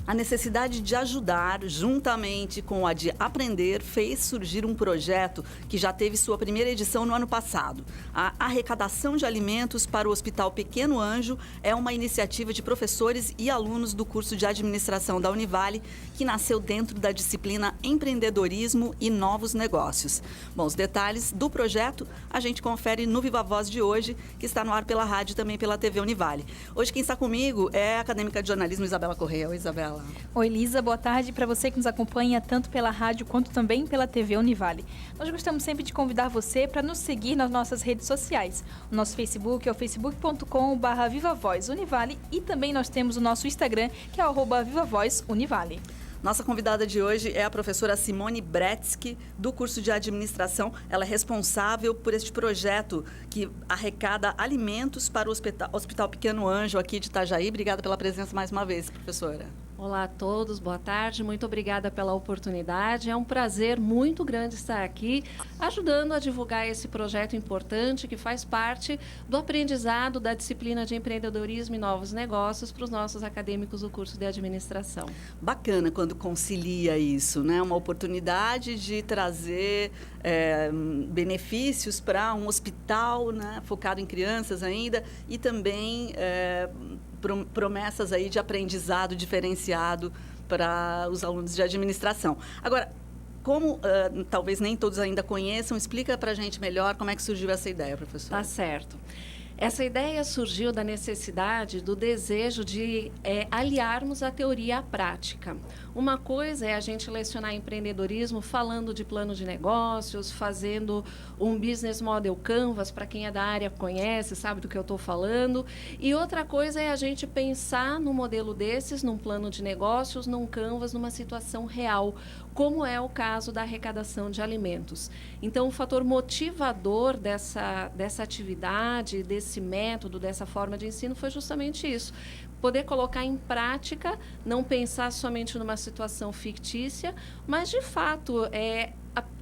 A necessidade de ajudar, juntamente com a de aprender, fez surgir um projeto que já teve sua primeira edição no ano passado. A arrecadação de alimentos para o Hospital Pequeno Anjo é uma iniciativa de professores e alunos do curso de administração da Univale, que nasceu dentro da disciplina Empreendedorismo e Novos Negócios. Bom, os detalhes do projeto a gente confere no Viva Voz de hoje, que está no ar pela rádio e também pela TV Univale. Hoje quem está comigo é a acadêmica de jornalismo Isabela Correia. Oi, Isabela. Oi, Lisa, boa tarde para você que nos acompanha tanto pela rádio quanto também pela TV Univale. Nós gostamos sempre de convidar você para nos seguir nas nossas redes sociais. O nosso Facebook é o facebook.com/VivaVozUnivale e também nós temos o nosso Instagram, que é o @VivaVozUnivale. Nossa convidada de hoje é a professora Simone Bretsky, do curso de administração. Ela é responsável por este projeto que arrecada alimentos para o Hospital Pequeno Anjo aqui de Itajaí. Obrigada pela presença mais uma vez, professora. Olá a todos, boa tarde, muito obrigada pela oportunidade. É um prazer muito grande estar aqui ajudando a divulgar esse projeto importante que faz parte do aprendizado da disciplina de empreendedorismo e novos negócios para os nossos acadêmicos do curso de administração. Bacana quando concilia isso, né? Uma oportunidade de trazer benefícios para um hospital, né? Focado em crianças ainda e também promessas aí de aprendizado diferenciado para os alunos de administração. Agora, como talvez nem todos ainda conheçam, explica para a gente melhor como é que surgiu essa ideia, professora. Tá certo. Essa ideia surgiu da necessidade, do desejo de aliarmos a teoria à prática. Uma coisa é a gente lecionar empreendedorismo falando de plano de negócios, fazendo um business model canvas, para quem é da área conhece, sabe do que eu estou falando. E outra coisa é a gente pensar num modelo desses, num plano de negócios, num canvas, numa situação real, como é o caso da arrecadação de alimentos. Então, o fator motivador dessa atividade, desse método, dessa forma de ensino, foi justamente isso. Poder colocar em prática, não pensar somente numa situação fictícia, mas, de fato,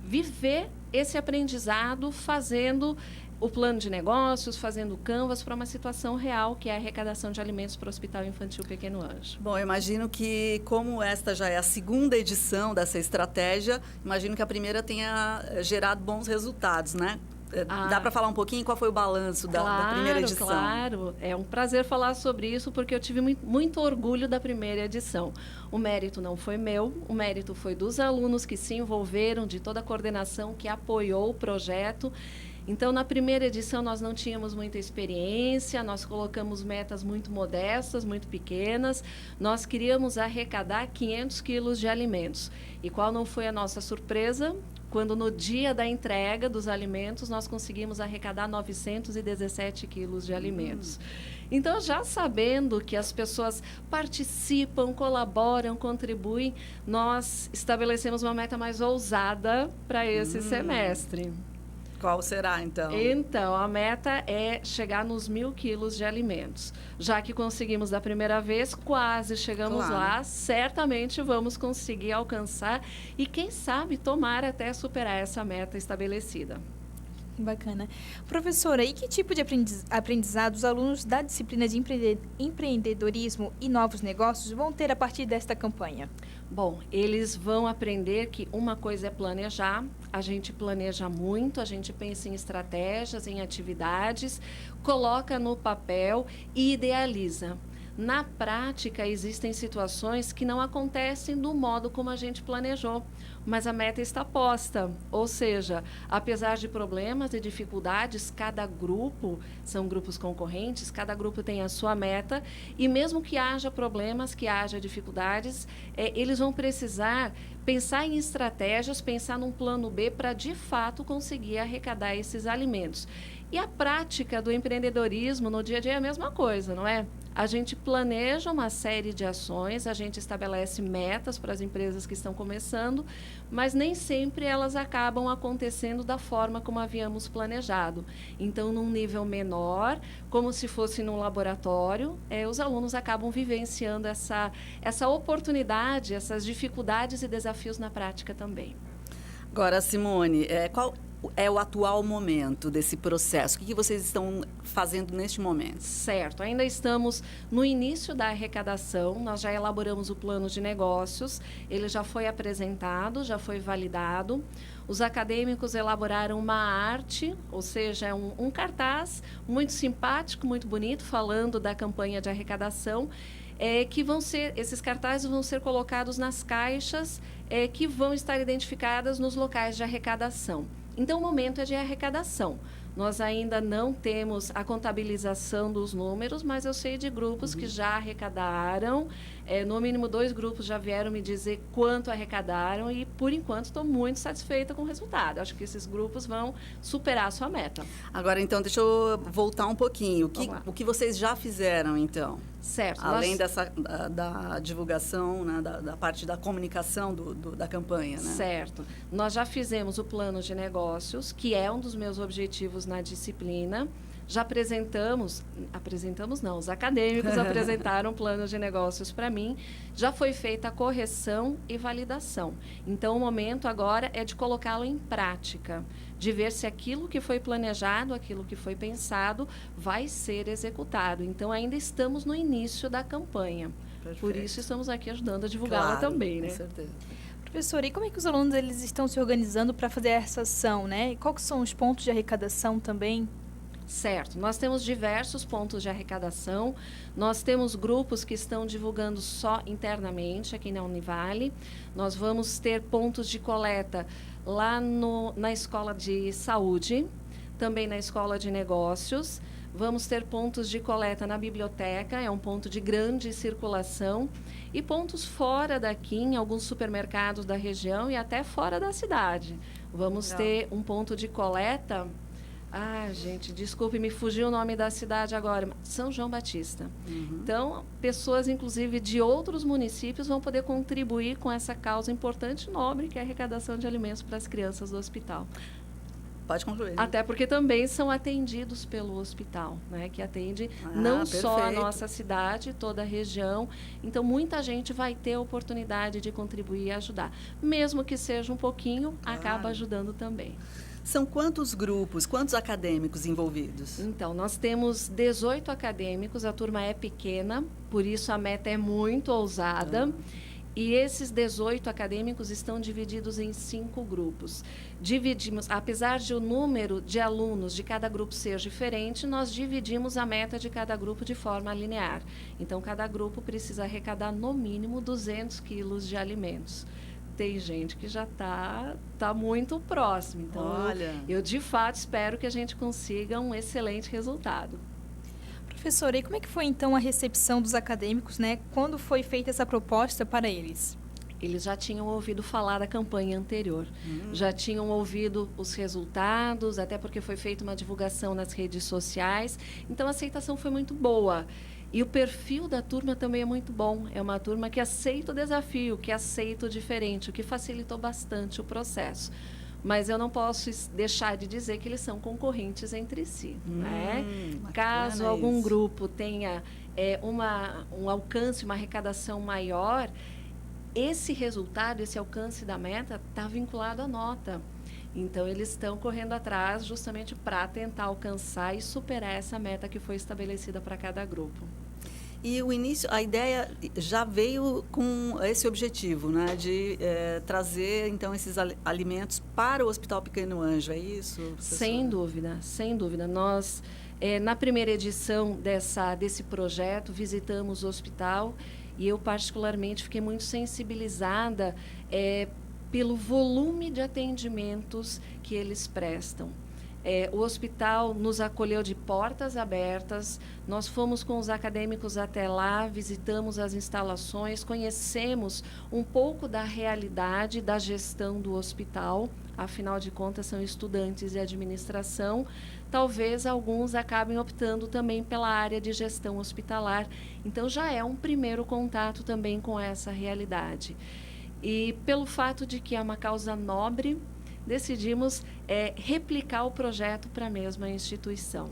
viver esse aprendizado fazendo o plano de negócios, fazendo canvas para uma situação real, que é a arrecadação de alimentos para o Hospital Infantil Pequeno Anjo. Bom, eu imagino que, como esta já é a segunda edição dessa estratégia, imagino que a primeira tenha gerado bons resultados, né? Dá para falar um pouquinho qual foi o balanço da primeira edição? Claro, é um prazer falar sobre isso, porque eu tive muito orgulho da primeira edição. O mérito não foi meu, o mérito foi dos alunos que se envolveram, de toda a coordenação que apoiou o projeto. Então, na primeira edição, nós não tínhamos muita experiência, nós colocamos metas muito modestas, muito pequenas. Nós queríamos arrecadar 500 quilos de alimentos. E qual não foi a nossa surpresa? Quando no dia da entrega dos alimentos, nós conseguimos arrecadar 917 quilos de alimentos. Então, já sabendo que as pessoas participam, colaboram, contribuem, nós estabelecemos uma meta mais ousada para esse semestre. Qual será, então? Então, a meta é chegar nos 1.000 quilos de alimentos. Já que conseguimos da primeira vez, quase chegamos lá, certamente vamos conseguir alcançar e, quem sabe, tomar até superar essa meta estabelecida. Bacana. Professora, e que tipo de aprendizado os alunos da disciplina de empreendedorismo e novos negócios vão ter a partir desta campanha? Bom, eles vão aprender que uma coisa é planejar, a gente planeja muito, a gente pensa em estratégias, em atividades, coloca no papel e idealiza. Na prática, existem situações que não acontecem do modo como a gente planejou, mas a meta está posta. Ou seja, apesar de problemas e dificuldades, cada grupo, são grupos concorrentes, cada grupo tem a sua meta, e mesmo que haja problemas, que haja dificuldades, eles vão precisar pensar em estratégias, pensar num plano B para, de fato, conseguir arrecadar esses alimentos. E a prática do empreendedorismo no dia a dia é a mesma coisa, não é? A gente planeja uma série de ações, a gente estabelece metas para as empresas que estão começando, mas nem sempre elas acabam acontecendo da forma como havíamos planejado. Então, num nível menor, como se fosse num laboratório, os alunos acabam vivenciando essa oportunidade, essas dificuldades e desafios na prática também. Agora, Simone, qual é o atual momento desse processo? O que vocês estão fazendo neste momento? Certo, ainda estamos no início da arrecadação, nós já elaboramos o plano de negócios, ele já foi apresentado, já foi validado. Os acadêmicos elaboraram uma arte, ou seja, um cartaz muito simpático, muito bonito, falando da campanha de arrecadação, esses cartazes vão ser colocados nas caixas que vão estar identificadas nos locais de arrecadação. Então, o momento é de arrecadação. Nós ainda não temos a contabilização dos números, mas eu sei de grupos que já arrecadaram. No mínimo 2 grupos já vieram me dizer quanto arrecadaram e, por enquanto, estou muito satisfeita com o resultado. Acho que esses grupos vão superar a sua meta. Agora, então, deixa eu voltar um pouquinho. O que vocês já fizeram, então? Certo. Além da divulgação, né, da parte da comunicação da campanha, né? Certo. Nós já fizemos o plano de negócios, que é um dos meus objetivos na disciplina. Já apresentamos não, os acadêmicos apresentaram plano de negócios para mim. Já foi feita a correção e validação. Então, o momento agora é de colocá-lo em prática, de ver se aquilo que foi planejado, aquilo que foi pensado, vai ser executado. Então, ainda estamos no início da campanha. Perfeito. Por isso, estamos aqui ajudando a divulgá-la também, né? Com certeza. Professora, e como é que os alunos eles estão se organizando para fazer essa ação, né? E quais são os pontos de arrecadação também? Certo. Nós temos diversos pontos de arrecadação. Nós temos grupos que estão divulgando só internamente aqui na Univale. Nós vamos ter pontos de coleta lá na Escola de Saúde, também na Escola de Negócios. Vamos ter pontos de coleta na biblioteca, é um ponto de grande circulação. E pontos fora daqui, em alguns supermercados da região e até fora da cidade. Vamos ter um ponto de coleta... gente, desculpe, me fugiu o nome da cidade agora. São João Batista. Então, pessoas, inclusive, de outros municípios vão poder contribuir com essa causa importante e nobre, que é a arrecadação de alimentos para as crianças do hospital. Pode concluir. Até porque também são atendidos pelo hospital, né? Que atende não só a nossa cidade, toda a região. Então, muita gente vai ter a oportunidade de contribuir e ajudar. Mesmo que seja um pouquinho, acaba ajudando também. São quantos grupos, quantos acadêmicos envolvidos? Então, nós temos 18 acadêmicos, a turma é pequena, por isso a meta é muito ousada. E esses 18 acadêmicos estão divididos em 5 grupos. Apesar de o número de alunos de cada grupo ser diferente, nós dividimos a meta de cada grupo de forma linear. Então, cada grupo precisa arrecadar no mínimo 200 quilos de alimentos. Tem gente que já está muito próximo. Então, eu de fato espero que a gente consiga um excelente resultado. Professora, e como é que foi então a recepção dos acadêmicos, né? Quando foi feita essa proposta para eles? Eles já tinham ouvido falar da campanha anterior, já tinham ouvido os resultados, até porque foi feita uma divulgação nas redes sociais. Então, a aceitação foi muito boa. E o perfil da turma também é muito bom. É uma turma que aceita o desafio, que aceita o diferente, o que facilitou bastante o processo. Mas eu não posso deixar de dizer que eles são concorrentes entre si. Né? Caso algum grupo tenha um alcance, uma arrecadação maior, esse resultado, esse alcance da meta está vinculado à nota. Então, eles estão correndo atrás justamente para tentar alcançar e superar essa meta que foi estabelecida para cada grupo. E a ideia já veio com esse objetivo, né, de trazer, então, esses alimentos para o Hospital Pequeno Anjo, é isso, professora? Sem dúvida, sem dúvida. Nós, na primeira edição desse projeto, visitamos o hospital e eu, particularmente, fiquei muito sensibilizada pelo volume de atendimentos que eles prestam. O hospital nos acolheu de portas abertas, nós fomos com os acadêmicos até lá, visitamos as instalações, conhecemos um pouco da realidade da gestão do hospital, afinal de contas são estudantes de administração, talvez alguns acabem optando também pela área de gestão hospitalar, então já é um primeiro contato também com essa realidade. E pelo fato de que é uma causa nobre, decidimos replicar o projeto para a mesma instituição.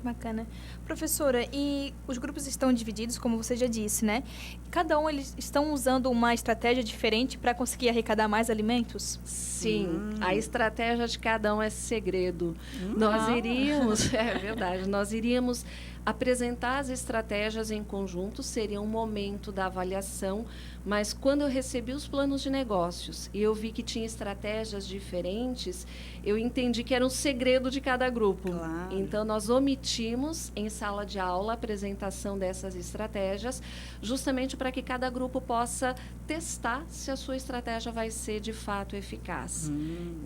Bacana. Professora, e os grupos estão divididos, como você já disse, né? Cada um, eles estão usando uma estratégia diferente para conseguir arrecadar mais alimentos? Sim, a estratégia de cada um é segredo. Nós iríamos, é verdade, nós iríamos apresentar as estratégias em conjunto, seria um momento da avaliação, mas quando eu recebi os planos de negócios e eu vi que tinha estratégias diferentes, eu entendi que era um segredo de cada grupo. Claro. Então, nós omitimos em sala de aula a apresentação dessas estratégias, justamente para que cada grupo possa testar se a sua estratégia vai ser de fato eficaz.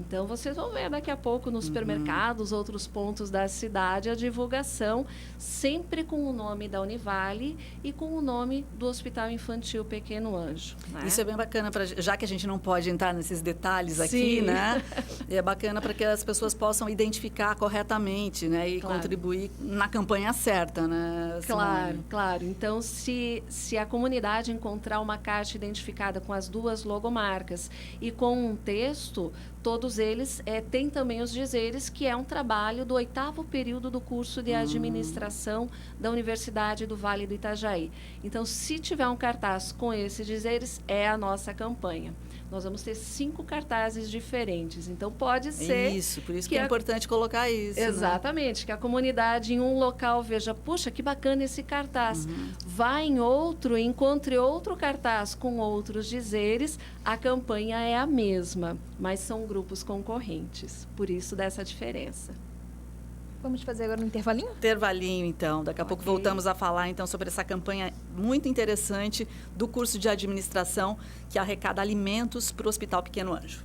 Então, vocês vão ver daqui a pouco nos supermercados, outros pontos da cidade, a divulgação, sempre com o nome da Univale e com o nome do Hospital Infantil Pequeno Anjo. Né? Isso é bem bacana, já que a gente não pode entrar nesses detalhes aqui, Sim. né? É bacana para que as pessoas possam identificar corretamente, né? E contribuir na campanha certa, né, Simone? Claro, claro. Então, se a comunidade encontrar uma caixa identificada com as duas logomarcas e com um texto, todos eles têm também os dizeres, que é um trabalho do 8º período do curso de administração da Universidade do Vale do Itajaí. Então, se tiver um cartaz com esses dizeres, é a nossa campanha. Nós vamos ter 5 cartazes diferentes. Então, pode ser... Isso, por isso que é importante colocar isso. Exatamente, né? Que a comunidade em um local veja, puxa, que bacana esse cartaz. Vá em outro, encontre outro cartaz com outros dizeres, a campanha é a mesma, mas são grupos concorrentes. Por isso, dessa diferença. Vamos fazer agora um intervalinho? Intervalinho, então. Daqui a pouco voltamos a falar, então, sobre essa campanha muito interessante do curso de administração que arrecada alimentos para o Hospital Pequeno Anjo.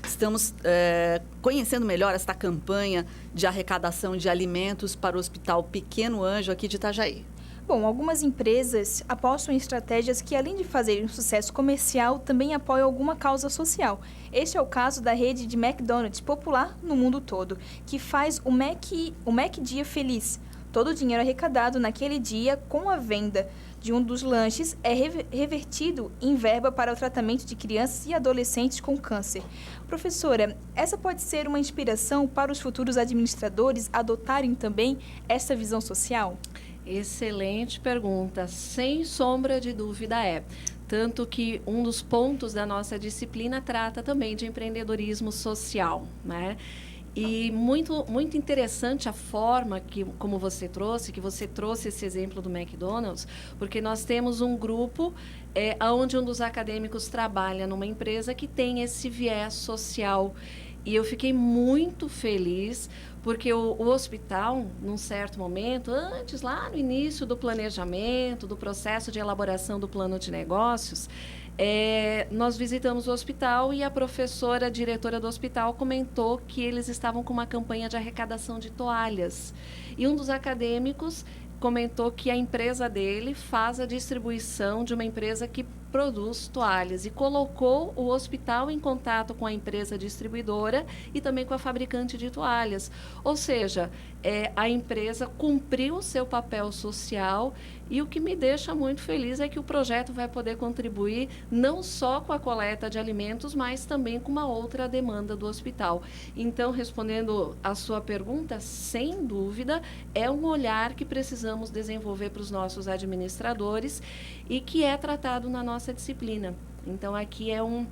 Estamos conhecendo melhor esta campanha de arrecadação de alimentos para o Hospital Pequeno Anjo aqui de Itajaí. Bom, algumas empresas apostam em estratégias que, além de fazerem um sucesso comercial, também apoiam alguma causa social. Este é o caso da rede de McDonald's, popular no mundo todo, que faz o Mac Dia Feliz. Todo o dinheiro arrecadado naquele dia com a venda de um dos lanches é revertido em verba para o tratamento de crianças e adolescentes com câncer. Professora, essa pode ser uma inspiração para os futuros administradores adotarem também essa visão social? Excelente pergunta, sem sombra de dúvida é. Tanto que um dos pontos da nossa disciplina trata também de empreendedorismo social, né? E muito, muito interessante a forma como você trouxe esse exemplo do McDonald's, porque nós temos um grupo onde um dos acadêmicos trabalha numa empresa que tem esse viés social. E eu fiquei muito feliz, porque o hospital, num certo momento, antes, lá no início do planejamento, do processo de elaboração do plano de negócios, nós visitamos o hospital e a professora, diretora do hospital, comentou que eles estavam com uma campanha de arrecadação de toalhas. E um dos acadêmicos comentou que a empresa dele faz a distribuição de uma empresa que produz toalhas e colocou o hospital em contato com a empresa distribuidora e também com a fabricante de toalhas. Ou seja, a empresa cumpriu o seu papel social e o que me deixa muito feliz é que o projeto vai poder contribuir não só com a coleta de alimentos, mas também com uma outra demanda do hospital. Então, respondendo à sua pergunta, sem dúvida, é um olhar que precisamos desenvolver para os nossos administradores e que é tratado na nossa disciplina. Então, aqui é um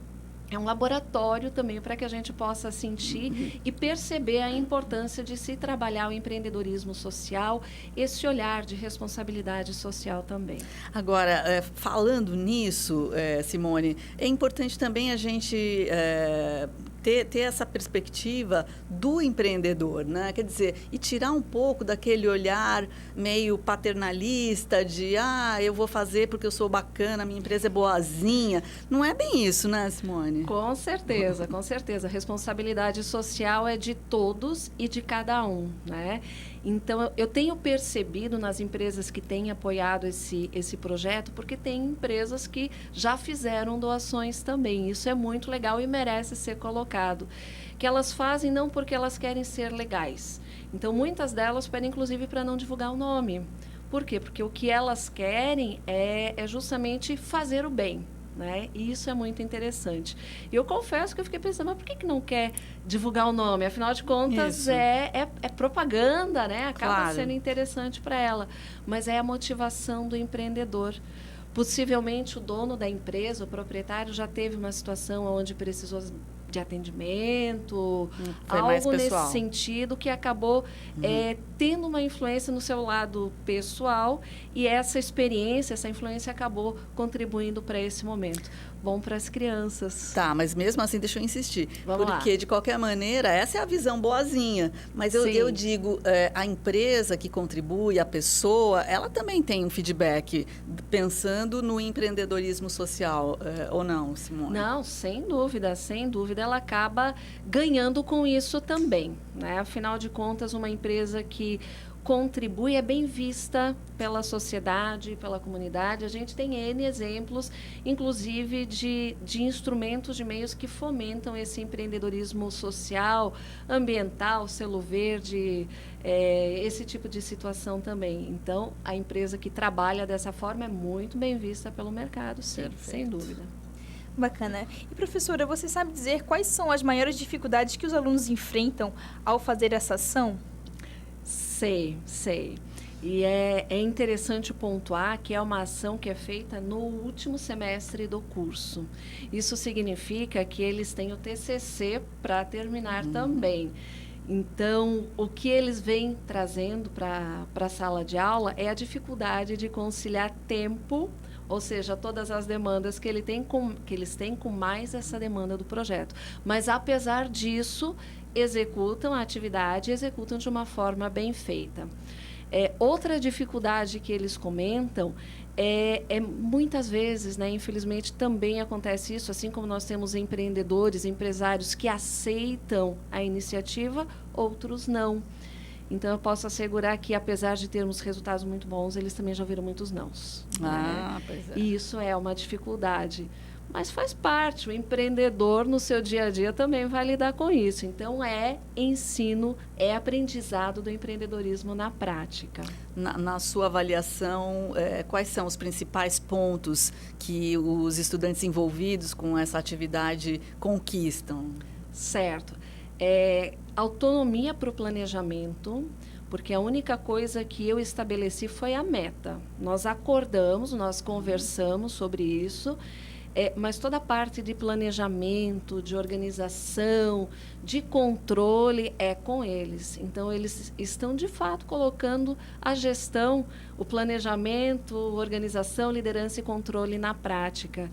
laboratório também para que a gente possa sentir e perceber a importância de se trabalhar o empreendedorismo social, esse olhar de responsabilidade social também. Agora, falando nisso, Simone, é importante também a gente ter essa perspectiva do empreendedor, né? Quer dizer, e tirar um pouco daquele olhar meio paternalista de eu vou fazer porque eu sou bacana, minha empresa é boazinha. Não é bem isso, né, Simone? Com certeza, com certeza. A responsabilidade social é de todos e de cada um, né? Então, eu tenho percebido nas empresas que têm apoiado esse projeto, porque tem empresas que já fizeram doações também. Isso é muito legal e merece ser colocado. Que elas fazem não porque elas querem ser legais. Então, muitas delas pedem, inclusive, para não divulgar o nome. Por quê? Porque o que elas querem é justamente fazer o bem. né? E isso é muito interessante. E eu confesso que eu fiquei pensando, mas por que não quer divulgar o nome? Afinal de contas, é propaganda, né? Acaba sendo interessante para ela. Mas é a motivação do empreendedor. Possivelmente o dono da empresa, o proprietário, já teve uma situação onde precisou de atendimento, algo nesse sentido que acabou tendo uma influência no seu lado pessoal, e essa experiência, essa influência acabou contribuindo para esse momento. Bom para as crianças. Tá, mas mesmo assim, deixa eu insistir. Vamos porque, lá. de qualquer maneira, essa é a visão boazinha. Mas eu digo, a empresa que contribui, a pessoa, ela também tem um feedback, pensando no empreendedorismo social, ou não, Simone? Não, sem dúvida, sem dúvida. Ela acaba ganhando com isso também, né? Afinal de contas, uma empresa que contribui é bem vista pela sociedade, pela comunidade. A gente tem N exemplos, inclusive de instrumentos, de meios que fomentam esse empreendedorismo social, ambiental, selo verde, esse tipo de situação também. Então, a empresa que trabalha dessa forma é muito bem vista pelo mercado, sim, sem dúvida. Bacana. E, professora, você sabe dizer quais são as maiores dificuldades que os alunos enfrentam ao fazer essa ação? Sei. E é interessante pontuar que é uma ação que é feita no último semestre do curso. Isso significa que eles têm o TCC para terminar também. Então, o que eles vêm trazendo para a sala de aula é a dificuldade de conciliar tempo, ou seja, todas as demandas que eles têm com mais essa demanda do projeto. Mas, apesar disso, executam a atividade, executam de uma forma bem feita. Outra dificuldade que eles comentam muitas vezes, né, infelizmente também acontece isso, assim como nós temos empreendedores, empresários que aceitam a iniciativa, outros não. Então, eu posso assegurar que, apesar de termos resultados muito bons, eles também já ouviram muitos nãos. Pois é. E isso é uma dificuldade. Mas faz parte, o empreendedor no seu dia a dia também vai lidar com isso. Então, ensino, aprendizado do empreendedorismo na prática. Na sua avaliação, quais são os principais pontos que os estudantes envolvidos com essa atividade conquistam? Certo. Autonomia para o planejamento, porque a única coisa que eu estabeleci foi a meta. Nós acordamos, nós conversamos sobre isso, mas toda a parte de planejamento, de organização, de controle é com eles. Então, eles estão, de fato, colocando a gestão, o planejamento, organização, liderança e controle na prática.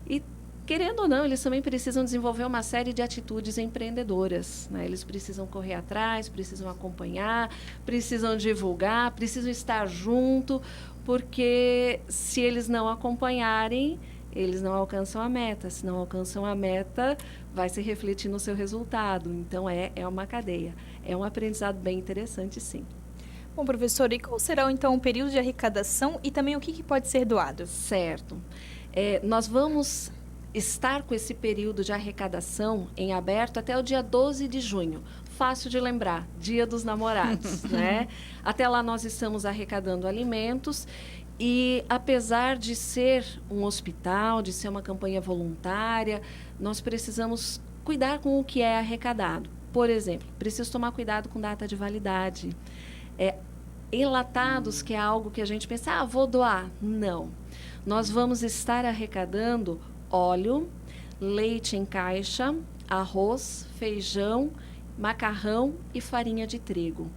E, querendo ou não, eles também precisam desenvolver uma série de atitudes empreendedoras, né? Eles precisam correr atrás, precisam acompanhar, precisam divulgar, precisam estar junto, porque se eles não acompanharem, eles não alcançam a meta. Se não alcançam a meta, vai se refletir no seu resultado. Então, é uma cadeia. É um aprendizado bem interessante, sim. Bom, professora, e qual será, então, o período de arrecadação e também o que pode ser doado? Certo. Nós vamos estar com esse período de arrecadação em aberto até o dia 12 de junho. Fácil de lembrar, Dia dos Namorados, né? Até lá nós estamos arrecadando alimentos. E, apesar de ser um hospital, de ser uma campanha voluntária, nós precisamos cuidar com o que é arrecadado. Por exemplo, preciso tomar cuidado com data de validade. Enlatados, que é algo que a gente pensa, vou doar. Não. Nós vamos estar arrecadando óleo, leite em caixa, arroz, feijão, macarrão e farinha de trigo.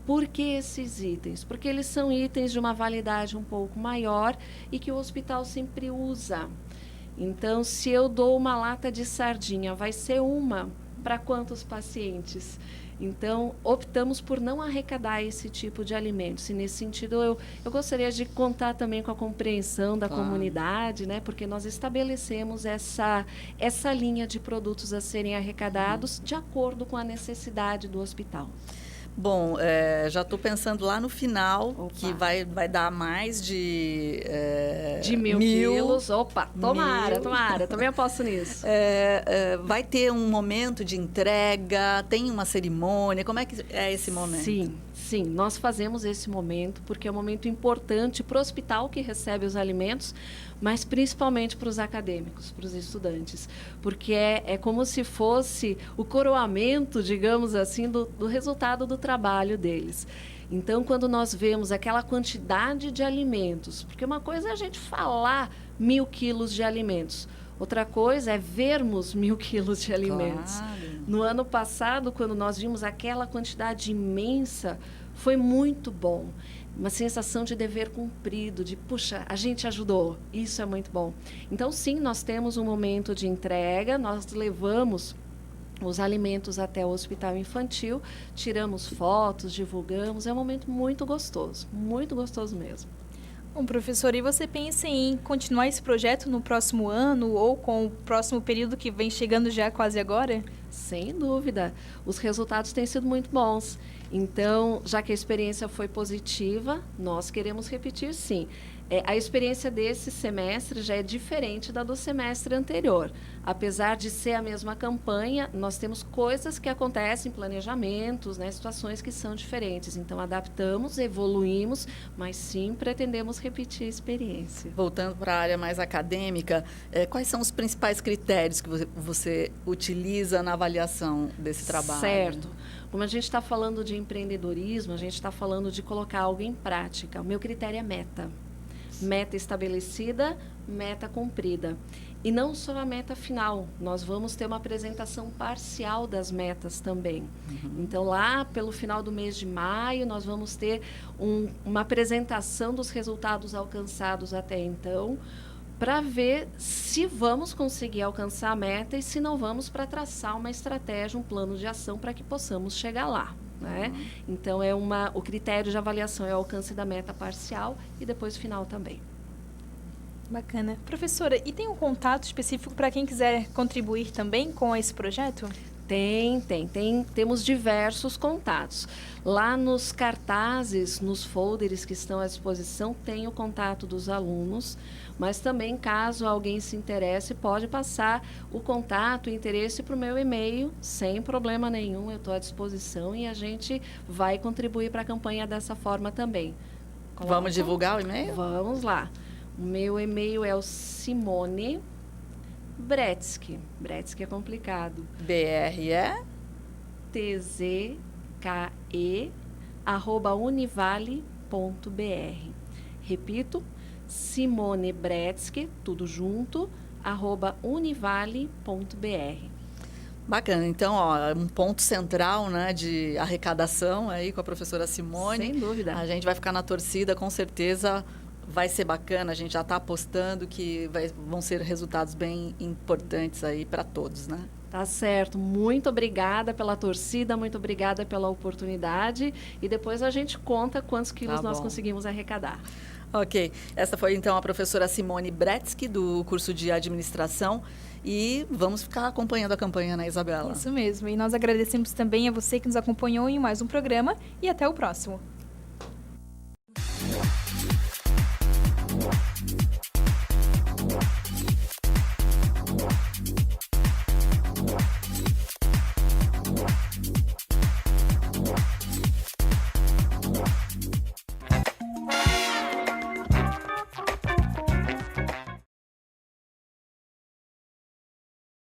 Por que esses itens? Porque eles são itens de uma validade um pouco maior e que o hospital sempre usa. Então, se eu dou uma lata de sardinha, vai ser uma para quantos pacientes? Então, optamos por não arrecadar esse tipo de alimentos. E, nesse sentido, eu gostaria de contar também com a compreensão da comunidade, né? Porque nós estabelecemos essa linha de produtos a serem arrecadados de acordo com a necessidade do hospital. Bom, já estou pensando lá no final, Opa. que vai dar mais de... De 1.000 quilos. Opa, tomara, 1.000. tomara. Também aposto nisso. Vai ter um momento de entrega, tem uma cerimônia, como é que é esse momento? Sim, nós fazemos esse momento porque é um momento importante para o hospital que recebe os alimentos, mas principalmente para os acadêmicos, para os estudantes, porque é como se fosse o coroamento, digamos assim, do resultado do trabalho deles. Então, quando nós vemos aquela quantidade de alimentos, porque uma coisa é a gente falar 1.000 quilos de alimentos, outra coisa é vermos 1.000 quilos de alimentos. Claro. No ano passado, quando nós vimos aquela quantidade imensa, foi muito bom. Uma sensação de dever cumprido, de, puxa, a gente ajudou. Isso é muito bom. Então, sim, nós temos um momento de entrega, nós levamos os alimentos até o hospital infantil, tiramos fotos, divulgamos. É um momento muito gostoso mesmo. Bom, professora, e você pensa em continuar esse projeto no próximo ano ou com o próximo período que vem chegando já quase agora? Sem dúvida. Os resultados têm sido muito bons. Então, já que a experiência foi positiva, nós queremos repetir, sim. A experiência desse semestre já é diferente da do semestre anterior. Apesar de ser a mesma campanha, nós temos coisas que acontecem, planejamentos, né, situações que são diferentes. Então, adaptamos, evoluímos, mas sim pretendemos repetir a experiência. Voltando para a área mais acadêmica, quais são os principais critérios que você utiliza na avaliação desse trabalho? Certo. Como a gente está falando de empreendedorismo, a gente está falando de colocar algo em prática. O meu critério é meta. Meta estabelecida, meta cumprida. E não só a meta final, nós vamos ter uma apresentação parcial das metas também. Então, lá pelo final do mês de maio, nós vamos ter uma apresentação dos resultados alcançados até então, para ver se vamos conseguir alcançar a meta e se não vamos, para traçar uma estratégia, um plano de ação para que possamos chegar lá. Né? Então, o critério de avaliação é o alcance da meta parcial e depois final também. Bacana. Professora, e tem um contato específico para quem quiser contribuir também com esse projeto? Temos diversos contatos. Lá nos cartazes, nos folders que estão à disposição, tem o contato dos alunos, mas também, caso alguém se interesse, pode passar o contato, o interesse para o meu e-mail, sem problema nenhum, eu estou à disposição e a gente vai contribuir para a campanha dessa forma também. Vamos divulgar o e-mail? Vamos lá. O meu e-mail é o Simone Bretsky. Bretsky é complicado. @univale.br. Repito, Simone Bretsky, tudo junto, @univale.br. Bacana. Então, um ponto central, né, de arrecadação aí com a professora Simone. Sem dúvida. A gente vai ficar na torcida, com certeza vai ser bacana. A gente já está apostando que vão ser resultados bem importantes aí para todos, né? Tá certo. Muito obrigada pela torcida, muito obrigada pela oportunidade. E depois a gente conta quantos quilos nós conseguimos arrecadar. Ok. Essa foi, então, a professora Simone Bretsky, do curso de Administração. E vamos ficar acompanhando a campanha, né, Isabela? Isso mesmo. E nós agradecemos também a você que nos acompanhou em mais um programa. E até o próximo.